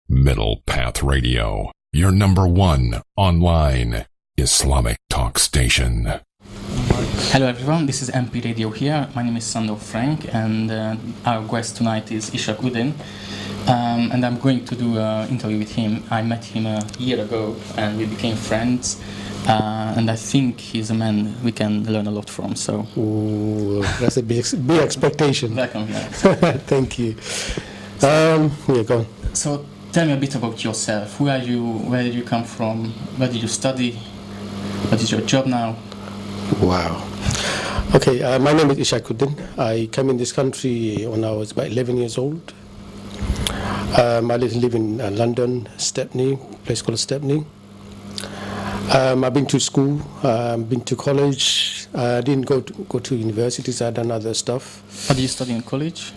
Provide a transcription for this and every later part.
Middle Path Radio, your number one online Islamic talk station. Hello everyone, this is MP Radio here. My name is Sandor Frank, and our guest tonight is Ishaque. And I'm going to do an interview with him. I met him a year ago and we became friends. And I think he's a man we can learn a lot from. So, ooh, that's a big expectation. Welcome, yeah. Thank you. Yeah, go on. So, tell me a bit about yourself. Who are you? Where did you come from? Where did you study? What is your job now? Wow. Okay, my name is Ishaque. I came in this country when I was about 11 years old. I live in London, Stepney, a place called Stepney. I've been to school, been to college. I didn't go to universities. I've done other stuff. What did you study in college?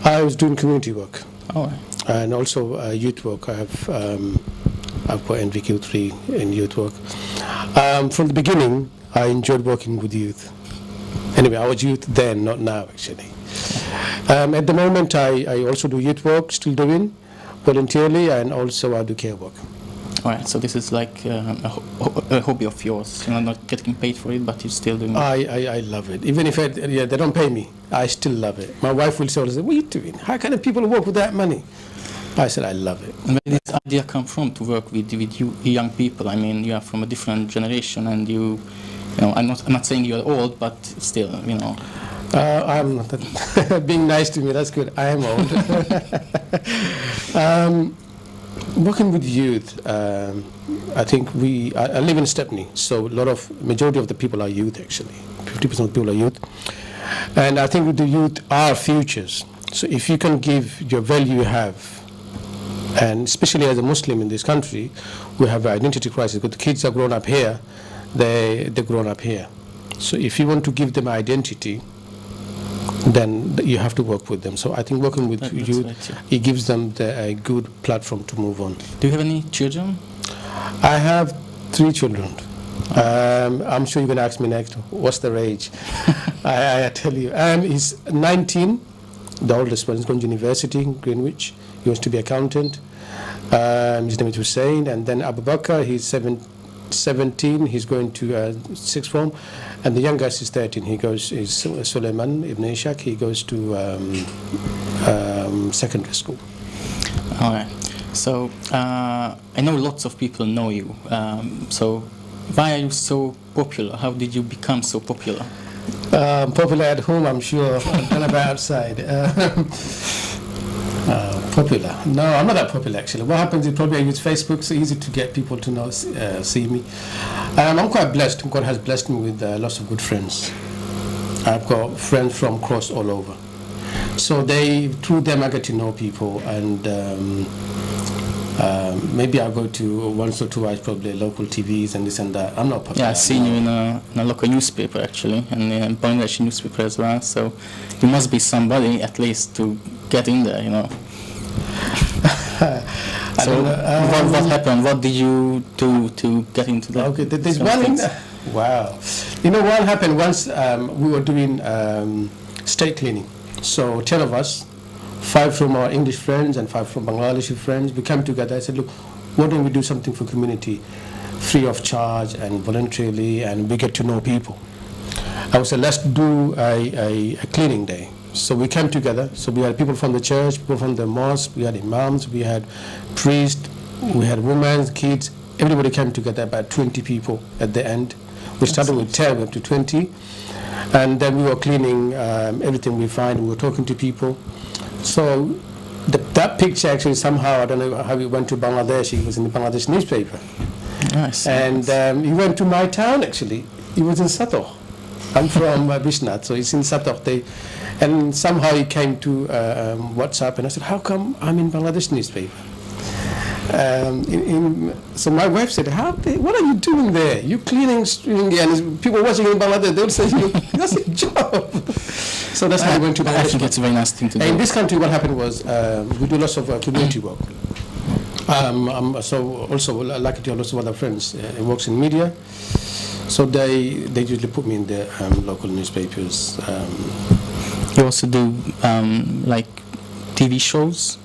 I was doing community work. Oh. And also youth work. I've got NVQ3 in youth work. From the beginning, I enjoyed working with youth. Anyway, I was youth then, not now actually. At the moment, I also do youth work, still doing voluntarily, and also I do care work. All right, so this is like a hobby of yours. You're not getting paid for it, but you're still doing it. I love it. Even if they don't pay me, I still love it. My wife will say, "What are you doing? How can people work with that money?" I said, "I love it." And where did this idea come from to work with you young people? I mean, you are from a different generation, and you know, I'm not saying you're old, but still, you know. I'm not being nice to me. That's good. I am old. Working with youth, I think I live in Stepney, so majority of the people are youth actually. 50% of the people are youth, and I think with the youth are futures. So if you can give your value you have, and especially as a Muslim in this country, we have an identity crisis. Because the kids are grown up here, they're grown up here. So if you want to give them identity, then you have to work with them. So I think working with youth, right, yeah. It gives them a good platform to move on. Do you have any children? I have 3 children. I'm sure you're going to ask me next, what's their age? I tell you. He's 19, the oldest one. He's going to university in Greenwich. He wants to be accountant. His name is Hussein. And then Abu Bakr, he's 17, he's going to sixth form, and the youngest is 13. Is Suleiman Ibn Ishaque. He goes to secondary school. All right. So I know lots of people know you. So why are you so popular? How did you become so popular? Popular at home, I'm sure. Not about outside. Popular? No, I'm not that popular actually. What happens is probably I use Facebook, so easy to get people to know, see me. I'm quite blessed. God has blessed me with lots of good friends. I've got friends from across all over. So through them I get to know people, and maybe I'll go to once or twice probably local TVs and this and that. I'm not popular. Yeah, I've seen you in a local newspaper actually, and in a Bangladeshi newspaper as well. So you must be somebody at least to get in there, you know. So what happened? What did you do to get into that? Okay, there's one. Wow, you know what happened once? We were doing state cleaning. So 10 of us, 5 from our English friends and 5 from Bangladeshi friends, we came together. I said, look, why don't we do something for community, free of charge and voluntarily, and we get to know people. I said, let's do a cleaning day. So we came together. So we had people from the church, people from the mosque, we had imams, we had priests, we had women, kids. Everybody came together, about 20 people at the end. We started with 10, we went to 20. And then we were cleaning everything we find. We were talking to people. So that picture actually somehow, I don't know how he went to Bangladesh. He was in the Bangladesh newspaper. Nice. And he went to my town actually. He was in Satoh. I'm from Bishnat, so he's in Satoh. And somehow he came to WhatsApp, and I said, how come I'm in Bangladesh newspaper? So my wife said, what are you doing there? You cleaning, and people watching in Bangladesh, they'll say, that's a job. So that's how we went to Bangladesh. I think it's a very nice thing to do. In this country, what happened was, we do lots of community work. So also, like to lots of other friends, he works in media. So they usually put me in the local newspapers. You also do like TV shows?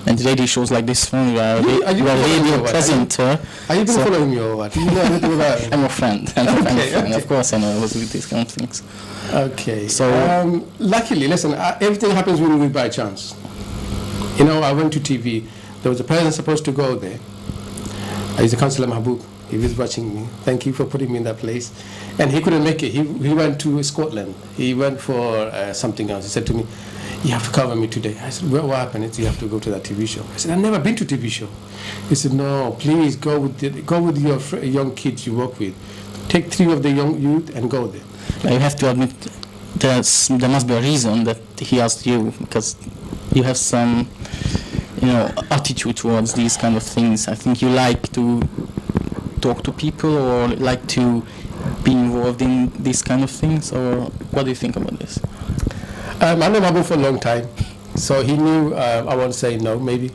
And radio shows like this one, you are Are you a following me radio or what? presenter. Are you been So- following me or what? You know everything about me? I'm a friend. I'm a friend. Okay. Of course, I know about these kind of things. Okay. So- Luckily, listen, everything happens really by chance. You know, I went to TV. There was a person supposed to go there. He's a Councillor Mahboub. He was watching me. Thank you for putting me in that place. And he couldn't make it. He went to Scotland. He went for something else. He said to me, "You have to cover me today." I said, "What happened?" He said, "You have to go to that TV show." I said, "I've never been to TV show." He said, "No, please go with your young kids you work with. Take 3 of the young youth and go there." You have to admit there must be a reason that he asked you, because you have some, attitude towards these kind of things. I think you like to talk to people or like to be involved in these kind of things, or what do you think about this? I know Mahboub for a long time, so he knew I won't say no, maybe.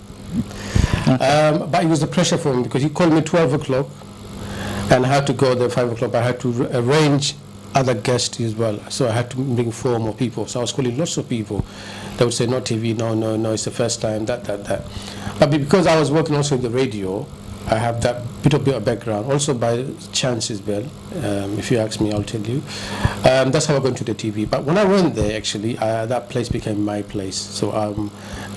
But it was the pressure for him because he called me 12 o'clock and I had to go there 5 o'clock. I had to arrange other guests as well, so I had to bring 4 more people. So I was calling lots of people. They would say, "No TV, no, it's the first time, that. But because I was working also in the radio, I have that bit of background. Also by chance as well, if you ask me, I'll tell you. That's how I got into the TV. But when I went there, actually, that place became my place. So I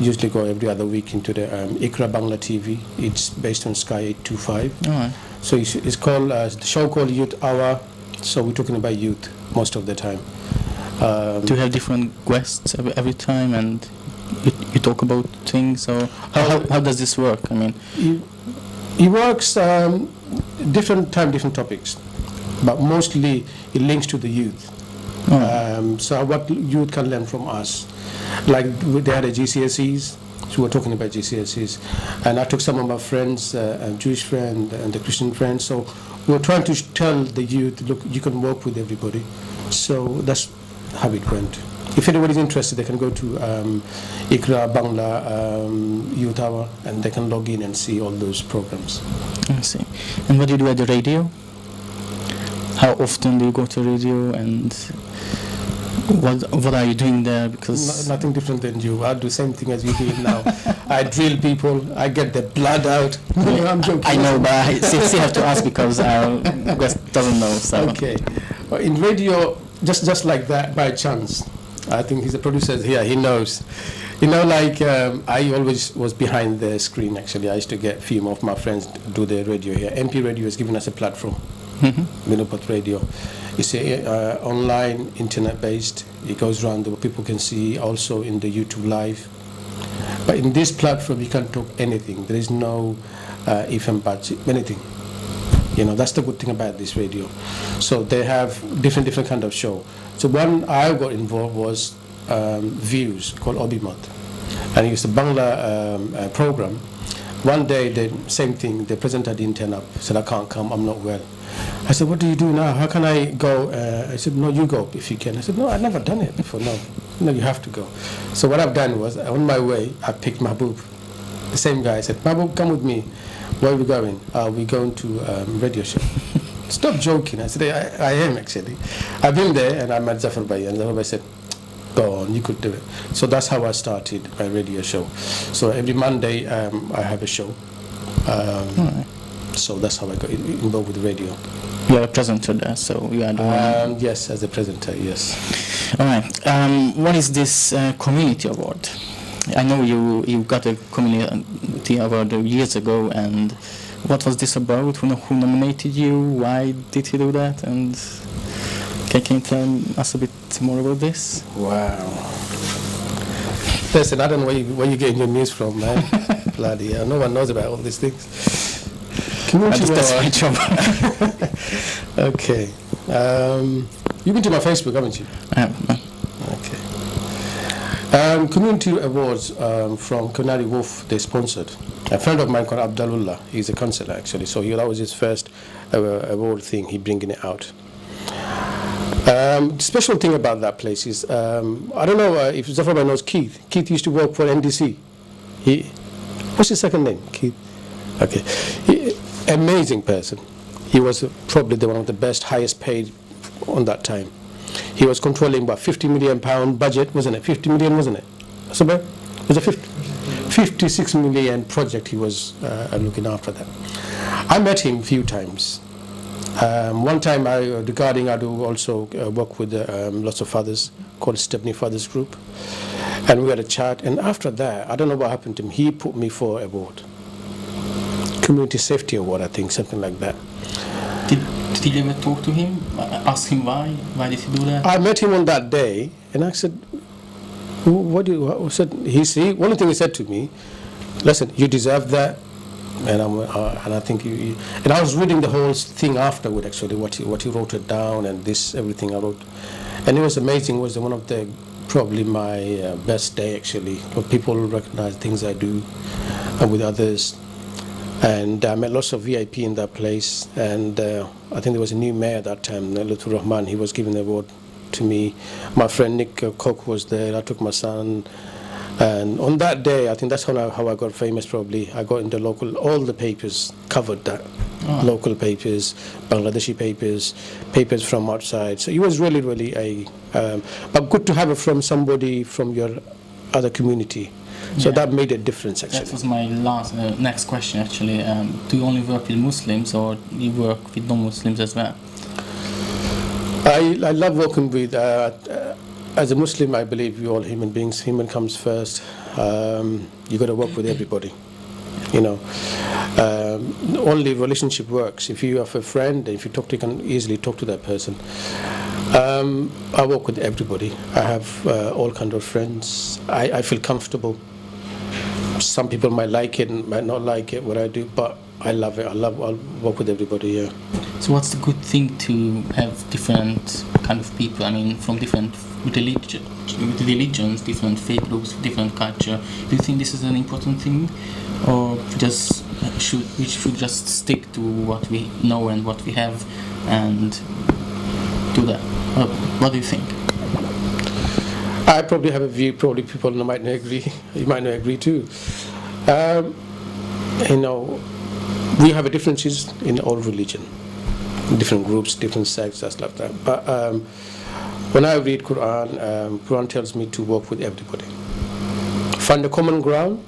usually go every other week into the Ikra Bangla TV. It's based on Sky 825. All right. So it's called the show called Youth Hour. So we're talking about youth most of the time. Do you have different guests every time, and you talk about things, or how does this work? I mean, It works different time, different topics, but mostly it links to the youth. So what youth can learn from us, like they had a GCSEs, so we're talking about GCSEs, and I took some of my friends, a Jewish friend and a Christian friend, so we're trying to tell the youth, look, you can work with everybody. So that's how it went. If anybody's interested, they can go to Ikra Bangla Youth Hour and they can log in and see all those programs. I see. And what do you do at the radio? How often do you go to radio, and what are you doing there? Because Nothing different than you. I do the same thing as you do now. I drill people. I get the blood out. No, I'm joking. I know, but I still have to ask because our guest doesn't know. So. Okay. Well, in radio, just like that, by chance. I think he's a producer here. He knows. I always was behind the screen. Actually, I used to get a few of my friends to do the radio here. MP Radio has given us a platform. Minopat Radio. It's online, internet-based. It goes around where people can see, also in the YouTube Live. But in this platform, you can talk anything. There is no if and buts, anything. That's the good thing about this radio. So they have different kind of show. So one I got involved was Views, called Obimat. And it's a Bangla program. One day, the same thing, the presenter didn't turn up, said, "I can't come, I'm not well." I said, "What do you do now? How can I go?" I said, "No, you go if you can." I said, "No, I've never done it before." No, you have to go. So what I've done was, on my way, I picked Mahboub, the same guy. I said, "Mahboub, come with me. Where are we going?" "We're going to radio show." Stop joking. I said, I am actually. I've been there and I met Zafar Bhai, and Zafar Bhai said, "Go on, you could do it." So that's how I started my radio show. So every Monday I have a show. So that's how I got involved with radio. You are a presenter there, so you are the one. Yes, as a presenter, yes. All right. What is this community award? I know you got a community award years ago, and what was this about? Who nominated you? Why did he do that? And can you tell us a bit more about this? Wow. Listen, I don't know where you getting your news from, man. Bloody hell, no one knows about all these things. That's my job. Okay. You've been to my Facebook, haven't you? I have. Okay. Community awards from Canary Wharf, they sponsored. A friend of mine called Abdullah, he's a councillor actually, so that was his first award thing, he bringing it out. Special thing about that place is, I don't know if Zafar Bhai knows Keith. Keith used to work for NDC. What's his second name? Keith. Okay. Amazing person. He was probably one of the best, highest paid on that time. He was controlling about £50 million budget, wasn't it? 50 million, wasn't it? So, was it 50? 56 million project he was looking after that. I met him a few times. One time I do also work with lots of fathers called Stepney Fathers Group, and we had a chat, and after that, I don't know what happened to him, he put me for a award. Community Safety Award, I think, something like that. Did you ever talk to him? Ask him why? Why did he do that? I met him on that day, and I said, "What do you?" Said he? One thing he said to me, "Listen, you deserve that," and I think you. And I was reading the whole thing afterward, actually, what he wrote it down, and everything I wrote, and it was amazing. It was one of the probably my best day, actually. When people recognize things I do with others. And I met lots of VIP in that place, and I think there was a new mayor at that time, Lutur Rahman. He was giving the award to me. My friend Nick Koch was there. I took my son, and on that day, I think that's how I got famous. Probably I got into all the papers covered that, local papers, Bangladeshi papers from outside. So it was really but good to have it from somebody from your other community. So that made a difference, actually. That was my next question, actually. Do you only work with Muslims, or you work with non-Muslims as well? I love working with, as a Muslim, I believe we're all human beings. Human comes first. You got to work with everybody. Only relationship works. If you have a friend, if you talk, you can easily talk to that person. I work with everybody. I have all kinds of friends. I feel comfortable. Some people might like it and might not like it, what I do, but I love it. I'll work with everybody, yeah. So what's the good thing to have different kind of people, from different religions, different faith groups, different culture? Do you think this is an important thing, or we should just stick to what we know and what we have and do that? What do you think? I probably have a view, probably people might not agree, you might not agree too. We have differences in all religion, different groups, different sects, that's like that. But when I read Quran tells me to work with everybody. Find a common ground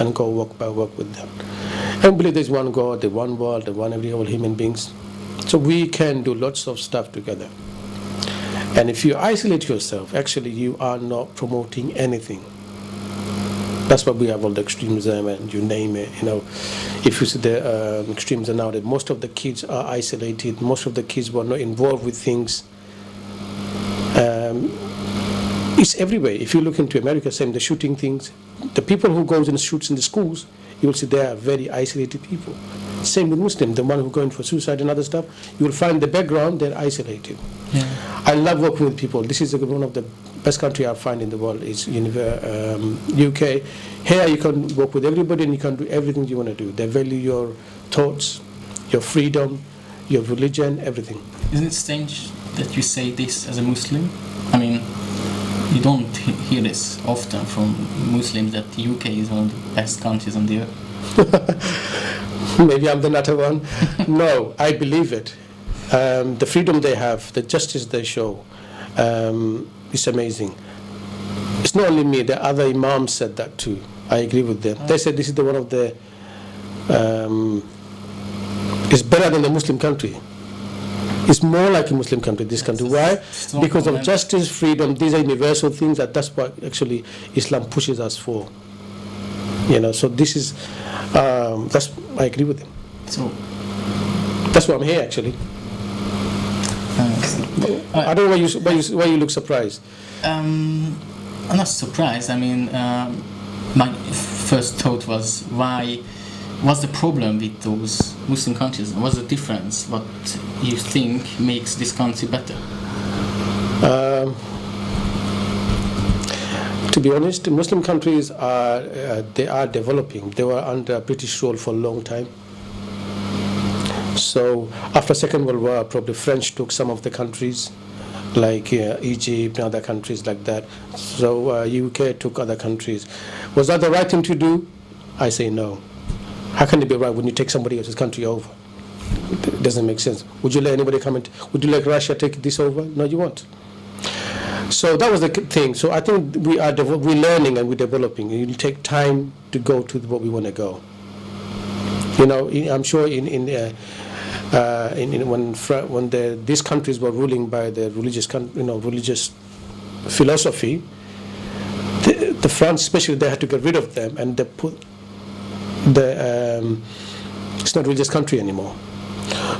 and go work with them. I believe there's one God, the one world, all human beings. So we can do lots of stuff together. And if you isolate yourself, actually you are not promoting anything. That's why we have all the extremism and you name it. If you see the extremism now, that most of the kids are isolated, most of the kids were not involved with things. It's everywhere. If you look into America, same, the shooting things, the people who goes and shoots in the schools, you will see they are very isolated people. Same with Muslims, the one who going for suicide and other stuff, you will find the background, they're isolated. Yeah. I love working with people. This is one of the best country I find in the world is UK. Here you can work with everybody and you can do everything you want to do. They value your thoughts, your freedom, your religion, everything. Isn't it strange that you say this as a Muslim? You don't hear this often from Muslims, that the UK is one of the best countries on the earth. Maybe I'm the nutter one. No, I believe it. The freedom they have, the justice they show, is amazing. It's not only me, the other imams said that too. I agree with them. They said this is one of the, it's better than the Muslim country. It's more like a Muslim country, this country. Why? Because of justice, freedom, these are universal things, that's what actually Islam pushes us for. So this is, I agree with him. So that's why I'm here, actually. I don't know why you look surprised. I'm not surprised. My first thought was, what's the problem with those Muslim countries? What's the difference? What you think makes this country better? To be honest, Muslim countries are developing. They were under British rule for a long time. So after Second World War, probably French took some of the countries, like Egypt and other countries like that. So UK took other countries. Was that the right thing to do? I say no. How can it be right when you take somebody else's country over? It doesn't make sense. Would you let anybody come in? Would you let Russia take this over? No, you won't. So that was the thing. So I think we're learning and we're developing. It will take time to go to what we want to go. I'm sure when these countries were ruling by the religious philosophy, the France especially, they had to get rid of them, and they put it's not a religious country anymore.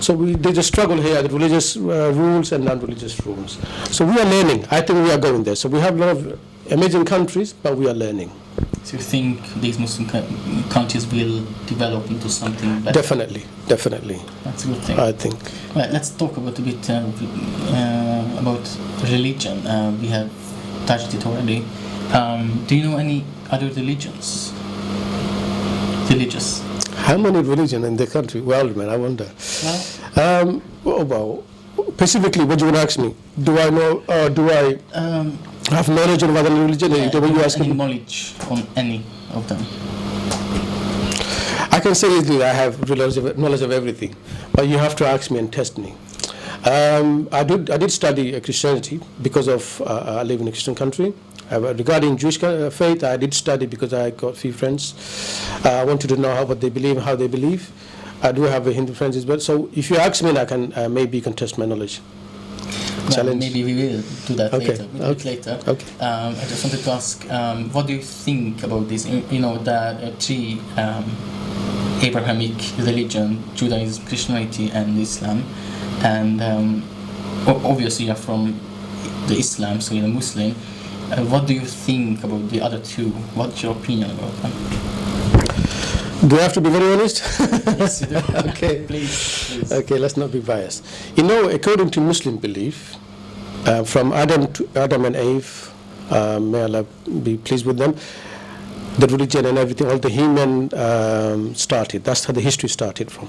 So there's a struggle here, the religious rules and non-religious rules. So we are learning. I think we are going there. So we have a lot of amazing countries, but we are learning. So you think these Muslim countries will develop into something better? Definitely. That's a good thing. I think. Well, let's talk about a bit about religion. We have touched it already. Do you know any other religious? How many religions in the country? Well, man, I wonder. Well, specifically, what do you want to ask me? Do I know, or do I have knowledge of other religions? Any knowledge on any of them? I can say easily I have knowledge of everything, but you have to ask me and test me. I did study Christianity because of I live in a Christian country. Regarding Jewish faith, I did study because I got a few friends. I wanted to know what they believe, how they believe. I do have a Hindu friends as well. So if you ask me, I can maybe you can test my knowledge. Well, maybe we will do that later. Okay. I just wanted to ask, what do you think about this? The three Abrahamic religion: Judaism, Christianity, and Islam. And obviously, you're from the Islam, so you're a Muslim. What do you think about the other two? What's your opinion about them? Do I have to be very honest? Yes, you do. Okay. Please. Okay, let's not be biased. According to Muslim belief, from Adam and Eve, may Allah be pleased with them, the religion and everything, all the human started. That's how the history started from.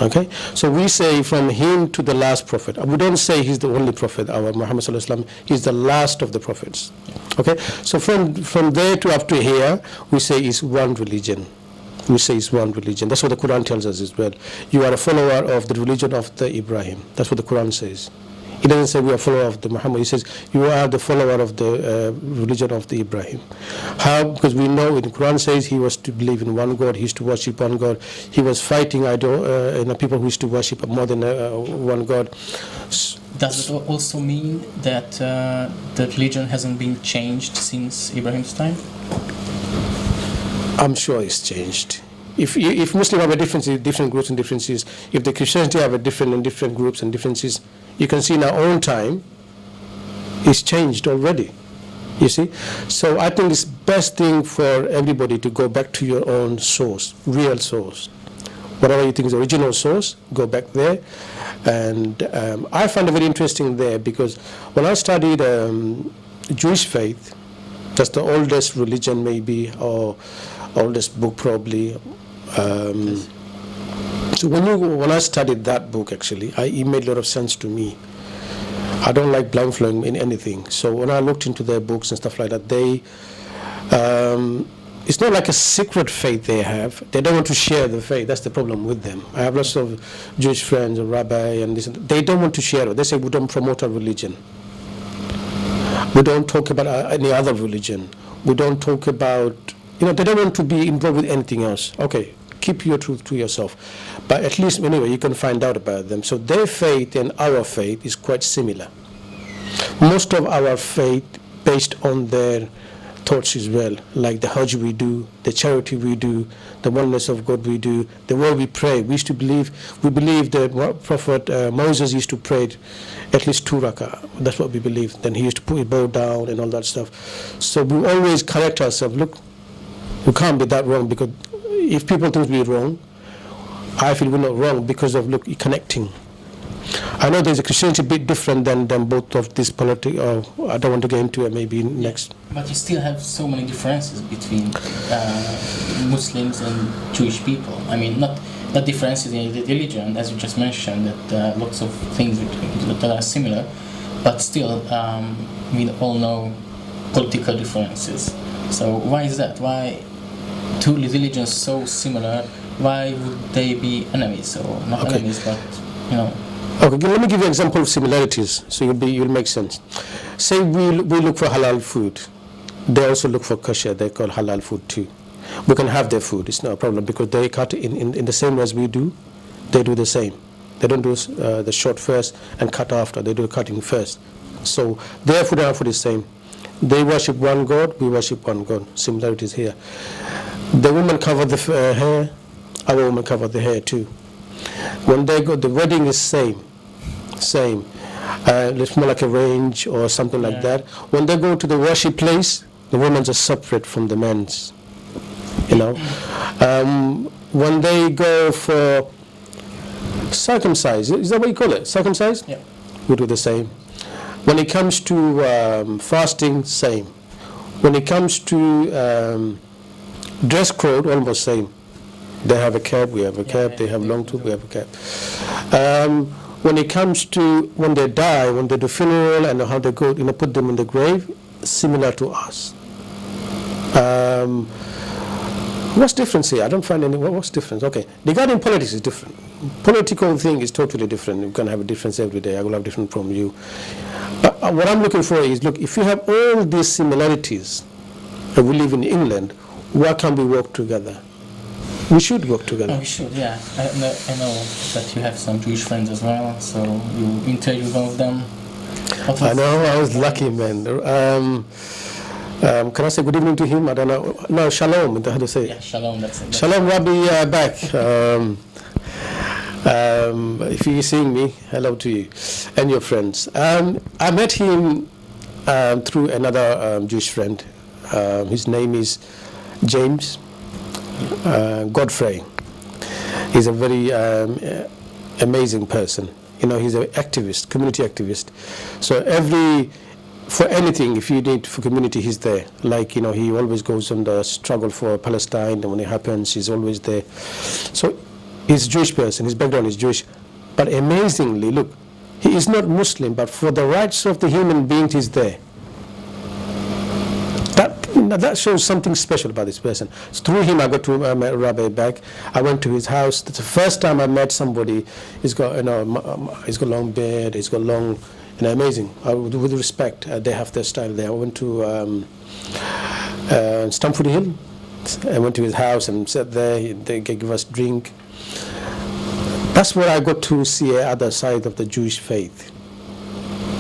Okay, so we say from him to the last prophet. We don't say he's the only prophet. Our Muhammad sallallahu alaihi wasallam, he's the last of the prophets. Okay, so from there to up to here, we say it's one religion. That's what the Quran tells us as well. You are a follower of the religion of the Ibrahim. That's what the Quran says. It doesn't say we are follower of the Muhammad. It says you are the follower of the religion of the Ibrahim. How? Because we know in the Quran says he was to believe in one God. He used to worship one God. He was fighting people who used to worship more than one God. Does it also mean that the religion hasn't been changed since Ibrahim's time? I'm sure it's changed. If Muslims have a different groups and differences, if the Christianity have a different groups and differences, you can see in our own time, it's changed already. You see? So I think it's best thing for everybody to go back to your own source, real source. Whatever you think is the original source, go back there. And I find it very interesting there because when I studied Jewish faith, that's the oldest religion maybe, or oldest book probably. So when I studied that book, actually, it made a lot of sense to me. I don't like blind flowing in anything. So when I looked into their books and stuff like that, it's not like a secret faith they have. They don't want to share the faith. That's the problem with them. I have lots of Jewish friends, a rabbi, and this. They don't want to share it. They say we don't promote our religion. We don't talk about any other religion. We don't talk about, they don't want to be involved with anything else. Okay, keep your truth to yourself. But at least, anyway, you can find out about them. So their faith and our faith is quite similar. Most of our faith based on their thoughts as well, like the Hajj we do, the charity we do, the oneness of God we do, the way we pray. We believe that Prophet Moses used to pray at least 2 rak'ah. That's what we believe. Then he used to put his bow down and all that stuff. So we always correct ourselves. Look, we can't be that wrong, because if people think we're wrong, I feel we're not wrong because of connecting. I know there's a Christianity a bit different than both of these politics. I don't want to get into it maybe next. But you still have so many differences between Muslims and Jewish people. I mean, not differences in the religion, as you just mentioned, that lots of things that are similar, but still we all know political differences. So why is that? Why two religions so similar? Why would they be enemies, or not enemies, but Okay, let me give you an example of similarities, so you'll make sense. Say we look for halal food. They also look for kosher. They call halal food too. We can have their food. It's not a problem because they cut in the same way as we do. They do the same. They don't do the short first and cut after. They do cutting first. So their food and our food is the same. They worship one God. We worship one God. Similarities here. The women cover the hair. Our women cover the hair too. When they go, the wedding is same. It's more like a range or something like that. When they go to the worship place, the women's are separate from the men's. You know, when they go for circumcise, is that what you call it? Circumcise? Yeah. We do the same. When it comes to fasting, same. When it comes to dress code, almost same. They have a cap, we have a cap. They have long tube, we have a cap. When it comes to when they die, when they do funeral and how they go, put them in the grave, similar to us. What's different here? I don't find any. What's different? Okay, regarding politics is different. Political thing is totally different. You can have a difference every day. I will have different from you. But what I'm looking for is, look, if you have all these similarities, and we live in England, why can't we work together? We should work together. Oh, we should, yeah. I know that you have some Jewish friends as well, so you interviewed one of them. I know, I was lucky, man. Can I say good evening to him? I don't know. No, shalom, how to say? Yeah, shalom, that's it. Shalom, Rabbi, back. If you're seeing me, hello to you and your friends. I met him through another Jewish friend. His name is James Godfrey. He's a very amazing person. He's an activist, community activist. So for anything, if you need for community, he's there. Like, he always goes on the struggle for Palestine, and when it happens, he's always there. So he's a Jewish person, his background is Jewish. But amazingly, look, he is not Muslim, but for the rights of the human beings, he's there. That shows something special about this person. So through him, I got to Rabbi back. I went to his house. That's the first time I met somebody. He's got, he's got long beard. He's got long, amazing. With respect, they have their style there. I went to Stamford Hill. I went to his house and sat there. They gave us drink. That's where I got to see the other side of the Jewish faith.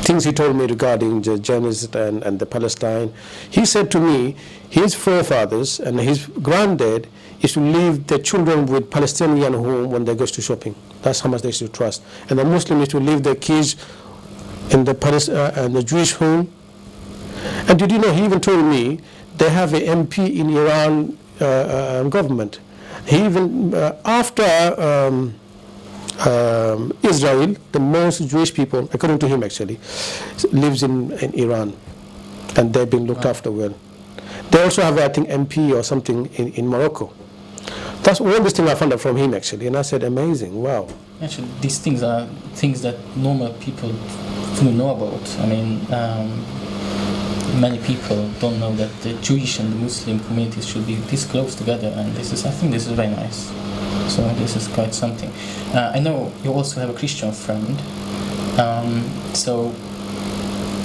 Things he told me regarding the Zionism and the Palestine. He said to me, his forefathers and his granddad is to leave their children with Palestinian home when they go to shopping. That's how much they should trust. And the Muslim is to leave their kids in the Jewish home. And did you know, he even told me they have an MP in Iran government. He even, after Israel, the most Jewish people, according to him actually, lives in Iran, and they've been looked after well. They also have, I think, MP or something in Morocco. That's all these things I found out from him actually, and I said, amazing, wow. Actually, these things are things that normal people don't know about. I mean, many people don't know that the Jewish and the Muslim communities should be this close together, and I think this is very nice. So this is quite something. I know you also have a Christian friend, so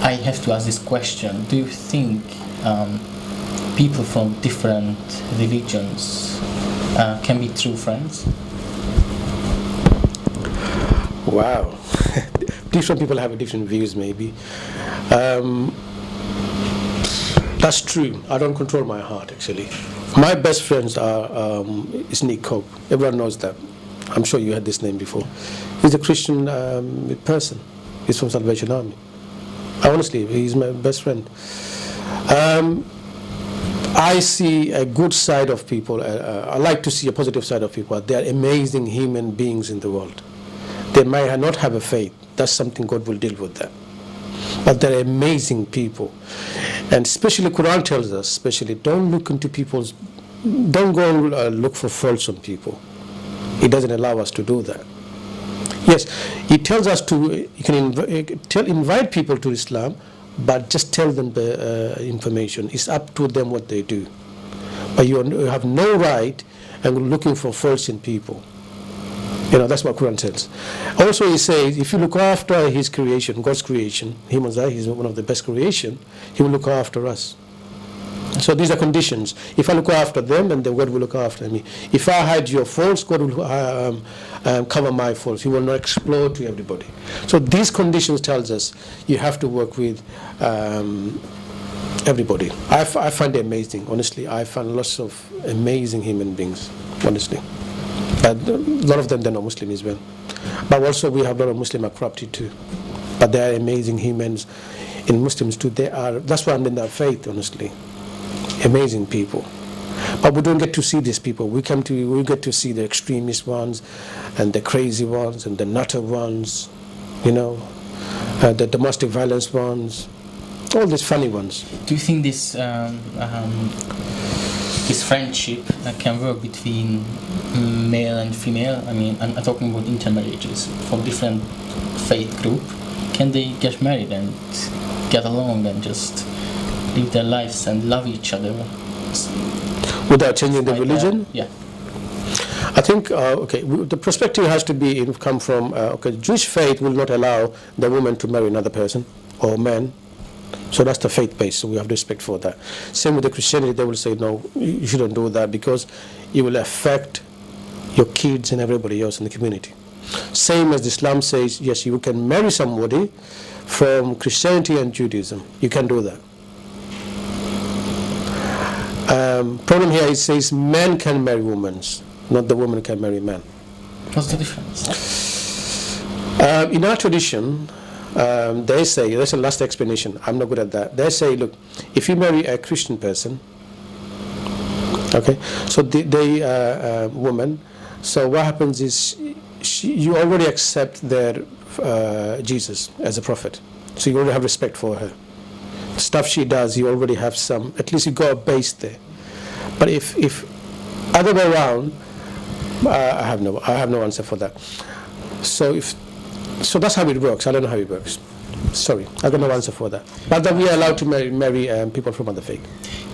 I have to ask this question. Do you think people from different religions can be true friends? Wow. Different people have different views maybe. That's true. I don't control my heart actually. My best friends is Nick Cope. Everyone knows that. I'm sure you had this name before. He's a Christian person. He's from Salvation Army. Honestly, he's my best friend. I see a good side of people. I like to see a positive side of people. They are amazing human beings in the world. They might not have a faith. That's something God will deal with that. But they're amazing people. And especially Quran tells us, don't look into people's, don't go and look for faults on people. It doesn't allow us to do that. Yes, it tells us to, you can invite people to Islam, but just tell them the information. It's up to them what they do. But you have no right and looking for faults in people. That's what Quran says. Also, he says, if you look after his creation, God's creation, him and I, he's one of the best creation, he will look after us. So these are conditions. If I look after them, and then God will look after me. If I hide your faults, God will cover my faults. He will not explode to everybody. So these conditions tells us you have to work with everybody. I find it amazing, honestly. I find lots of amazing human beings, honestly. But a lot of them, they're not Muslim as well. But also we have a lot of Muslims are corrupted too. But they are amazing humans. In Muslims too, that's why I'm in that faith, honestly. Amazing people. But we don't get to see these people. We get to see the extremist ones, and the crazy ones, and the nutter ones, the domestic violence ones, all these funny ones. Do you think this friendship can work between male and female? I mean, I'm talking about intermarriages from different faith group. Can they get married and get along and just live their lives and love each other without changing the religion? Yeah. I think the perspective has to come from Jewish faith will not allow the woman to marry another person or man. So that's the faith base, so we have respect for that. Same with the Christianity, they will say, no, you shouldn't do that because it will affect your kids and everybody else in the community. Same as Islam says, yes, you can marry somebody from Christianity and Judaism. You can do that. Problem here, it says men can marry women, not the woman can marry man. What's the difference? In our tradition, they say, that's the last explanation, I'm not good at that. They say, look, if you marry a Christian person, okay, so the woman, so what happens is you already accept their Jesus as a prophet, so you already have respect for her. Stuff she does, you already have some, at least you got a base there. But if other way around, I have no answer for that. So that's how it works. I don't know how it works. Sorry, I don't know answer for that. But then we are allowed to marry people from other faith.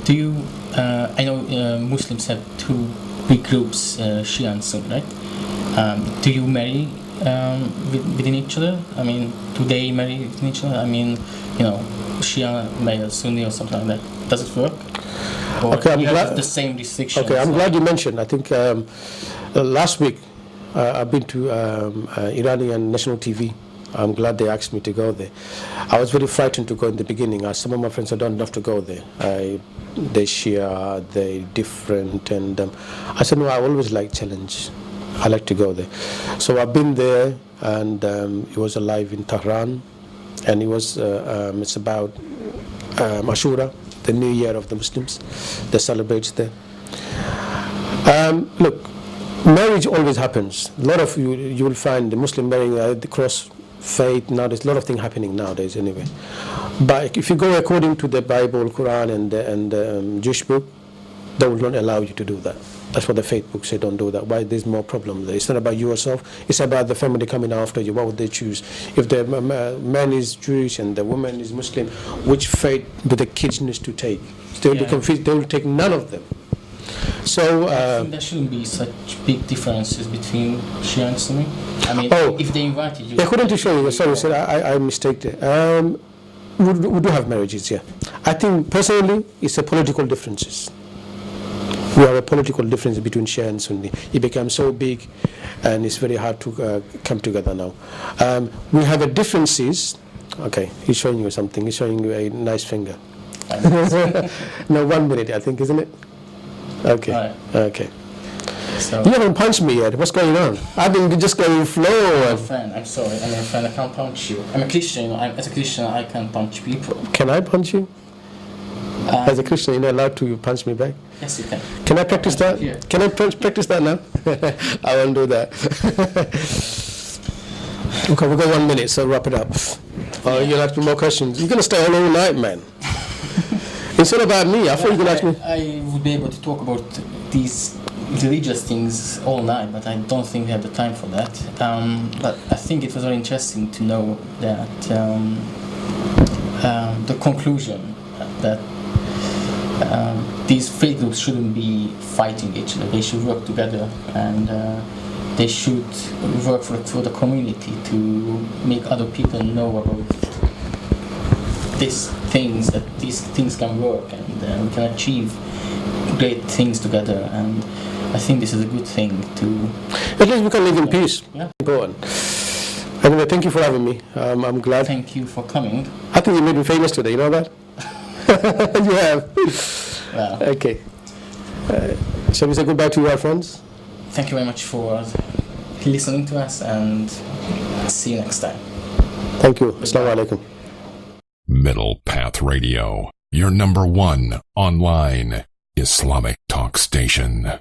Do you? I know Muslims have two big groups, Shia and Sunni, right? Do you marry within each other? I mean, do they marry within each other? I mean, Shia marry Sunni or something like that. Does it work? Or okay, I'm glad the same restrictions. Okay, I'm glad you mentioned. I think last week I've been to Iranian national TV. I'm glad they asked me to go there. I was very frightened to go in the beginning. Some of my friends said, don't have to go there. They Shia, they different. And I said, no, I always like challenge. I like to go there. So I've been there, and it was live in Tehran. And it was, it's about Ashura, the New Year of the Muslims. They celebrate there. Look, marriage always happens. A lot of you will find the Muslim marrying the cross faith. Now there's a lot of things happening nowadays anyway. But if you go according to the Bible, Quran, and Jewish book, they will not allow you to do that. That's what the faith books say, don't do that. Why? There's more problem there. It's not about yourself, it's about the family coming after you. What would they choose? If the man is Jewish and the woman is Muslim, which faith do the kids need to take? They will be confused, they will take none of them. So I think there shouldn't be such big differences between Shia and Sunni. I mean, if they invited you... According to Shia, sorry, I mistaked it. We do have marriages, yeah. I think personally, it's a political differences. We have a political difference between Shia and Sunni. It became so big, and it's very hard to come together now. We have a differences. Okay, he's showing you something. He's showing you a nice finger. No, 1 minute, I think, isn't it? Okay. Right. Okay. So, you haven't punched me yet. What's going on? I've been just going flow. I'm a friend. I'm sorry. I'm a friend. I can't punch you. I'm a Christian. As a Christian, I can't punch people. Can I punch you? As a Christian, you're not allowed to punch me back? Yes, you can. Can I practice that? Yeah. Can I practice that now? I won't do that. Okay, we've got 1 minute, so wrap it up. You'll ask me more questions. You're going to stay all night, man. It's not about me. I thought you were going to ask me. I would be able to talk about these religious things all night, but I don't think we have the time for that. But I think it was very interesting to know that the conclusion that these faith groups shouldn't be fighting each other. They should work together and they should work for the community to make other people know about these things can work, and we can achieve great things together. And I think this is a good thing to. At least we can live in peace. Yeah. Important. Anyway, thank you for having me. I'm glad. Thank you for coming. I think you made me famous today. You know that? You have. Wow. Okay. Shall we say goodbye to our friends? Thank you very much for listening to us, and see you next time. Thank you. Assalamu alaikum. Middle Path Radio, your number one online Islamic talk station.